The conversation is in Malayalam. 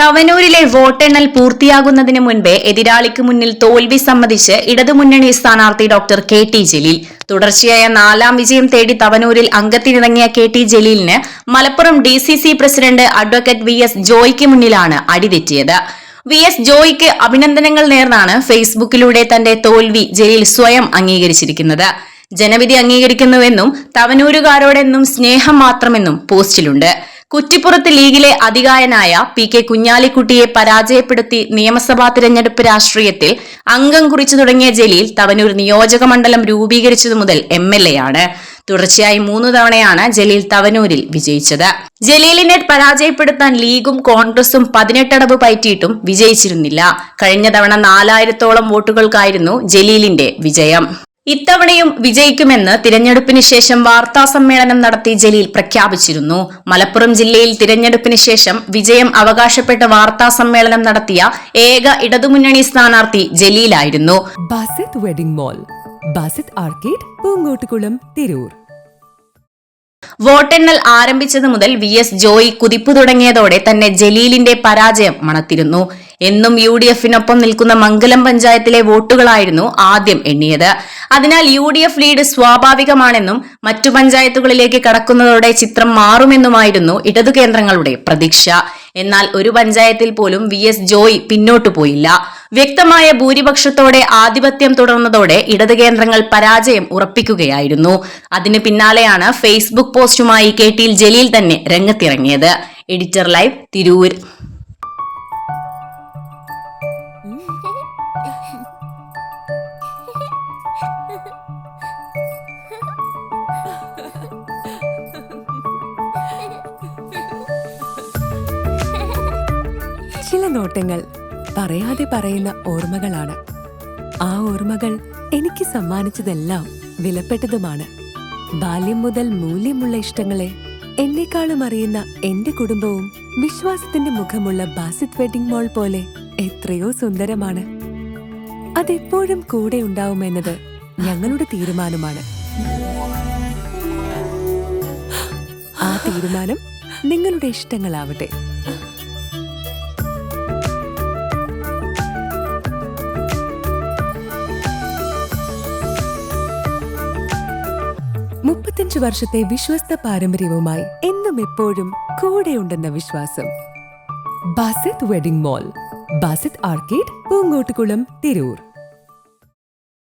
തവനൂരിലെ വോട്ടെണ്ണൽ പൂർത്തിയാകുന്നതിന് മുൻപേ എതിരാളിക്ക് മുന്നിൽ തോൽവി സമ്മതിച്ച് ഇടതുമുന്നണി സ്ഥാനാർത്ഥി ഡോക്ടർ കെ ടി ജലീൽ. തുടർച്ചയായ 4ാം വിജയം തേടി തവനൂരിൽ അംഗത്തിനിറങ്ങിയ കെ ടി ജലീലിന് Malappuram DCC president advocate VS ജോയിക്ക് മുന്നിലാണ് അടിതെറ്റിയത്. VS ജോയിക്ക് അഭിനന്ദനങ്ങൾ നേർന്നാണ് ഫേസ്ബുക്കിലൂടെ തന്റെ തോൽവി ജലീൽ സ്വയം അംഗീകരിച്ചിരിക്കുന്നത്. ജനവിധി അംഗീകരിക്കുന്നുവെന്നും തവനൂരുകാരോടെന്നും സ്നേഹം മാത്രമെന്നും പോസ്റ്റിലുണ്ട്. കുറ്റിപ്പുറത്ത് ലീഗിലെ അധികായനായ PK കുഞ്ഞാലിക്കുട്ടിയെ പരാജയപ്പെടുത്തി നിയമസഭാ തിരഞ്ഞെടുപ്പ് രാഷ്ട്രീയത്തിൽ അംഗം കുറിച്ചു തുടങ്ങിയ ജലീൽ തവനൂർ നിയോജക മണ്ഡലം രൂപീകരിച്ചതു മുതൽ MLA ആണ്. തുടർച്ചയായി 3 തവണയാണ് ജലീൽ തവനൂരിൽ വിജയിച്ചത്. ജലീലിനെ പരാജയപ്പെടുത്താൻ ലീഗും കോൺഗ്രസും 18 അടവ് പയറ്റിയിട്ടും വിജയിച്ചിരുന്നില്ല. കഴിഞ്ഞ തവണ 4000-ഓളം വോട്ടുകൾക്കായിരുന്നു ജലീലിന്റെ വിജയം. ഇത്തവണയും വിജയിക്കുമെന്ന് തിരഞ്ഞെടുപ്പിന് ശേഷം വാർത്താ സമ്മേളനം നടത്തി ജലീൽ പ്രഖ്യാപിച്ചിരുന്നു. മലപ്പുറം ജില്ലയിൽ തിരഞ്ഞെടുപ്പിന് ശേഷം വിജയം അവകാശപ്പെട്ട വാർത്താ സമ്മേളനം നടത്തിയ ഏക ഇടതുമുന്നണി സ്ഥാനാർത്ഥി ജലീലായിരുന്നു. Basith wedding mall, Basith arcade, Poongottukulam, Tirur. വോട്ടെണ്ണൽ ആരംഭിച്ചതു മുതൽ VS ജോയി കുതിപ്പ് തുടങ്ങിയതോടെ തന്നെ ജലീലിന്റെ പരാജയം മണത്തിരുന്നു. എന്നും UDF-നൊപ്പം നിൽക്കുന്ന മംഗലം പഞ്ചായത്തിലെ വോട്ടുകളായിരുന്നു ആദ്യം എണ്ണിയത്. അതിനാൽ UDF ലീഡ് സ്വാഭാവികമാണെന്നും മറ്റു പഞ്ചായത്തുകളിലേക്ക് കടക്കുന്നതോടെ ചിത്രം മാറുമെന്നുമായിരുന്നു ഇടതു കേന്ദ്രങ്ങളുടെ പ്രതീക്ഷ. എന്നാൽ ഒരു പഞ്ചായത്തിൽ പോലും VS ജോയി പിന്നോട്ടു പോയില്ല. വ്യക്തമായ ഭൂരിപക്ഷത്തോടെ ആധിപത്യം തുടർന്നതോടെ ഇടതു കേന്ദ്രങ്ങൾ പരാജയം ഉറപ്പിക്കുകയായിരുന്നു. അതിന് പിന്നാലെയാണ് ഫേസ്ബുക്ക് പോസ്റ്റുമായി KT ജലീൽ തന്നെ രംഗത്തിറങ്ങിയത്. Editor live, Tirur. ചില നോട്ടങ്ങൾ പറയാതെ പറയുന്ന ഓർമ്മകളാണ്. ആ ഓർമ്മകൾ എനിക്ക് സമ്മാനിച്ചതെല്ലാം വിലപ്പെട്ടതുമാണ്. ബാല്യം മുതൽ മൂല്യമുള്ള ഇഷ്ടങ്ങളെ എന്നെക്കാളും അറിയുന്ന എന്റെ കുടുംബവും വിശ്വാസത്തിന്റെ മുഖമുള്ള ബാസിത് വെഡിംഗ് മോൾ പോലെ എത്രയോ സുന്ദരമാണ്. അതെപ്പോഴും കൂടെ ഉണ്ടാവുമെന്നത് ഞങ്ങളുടെ തീരുമാനമാണ്. ആ തീരുമാനം നിങ്ങളുടെ ഇഷ്ടങ്ങളാവട്ടെ. വർഷത്തെ വിശ്വസ്ത പാരമ്പര്യവുമായി എന്നും എപ്പോഴും കൂടെയുണ്ടെന്ന വിശ്വാസം. Basith wedding mall, Basith arcade, Poongottukulam, Tirur.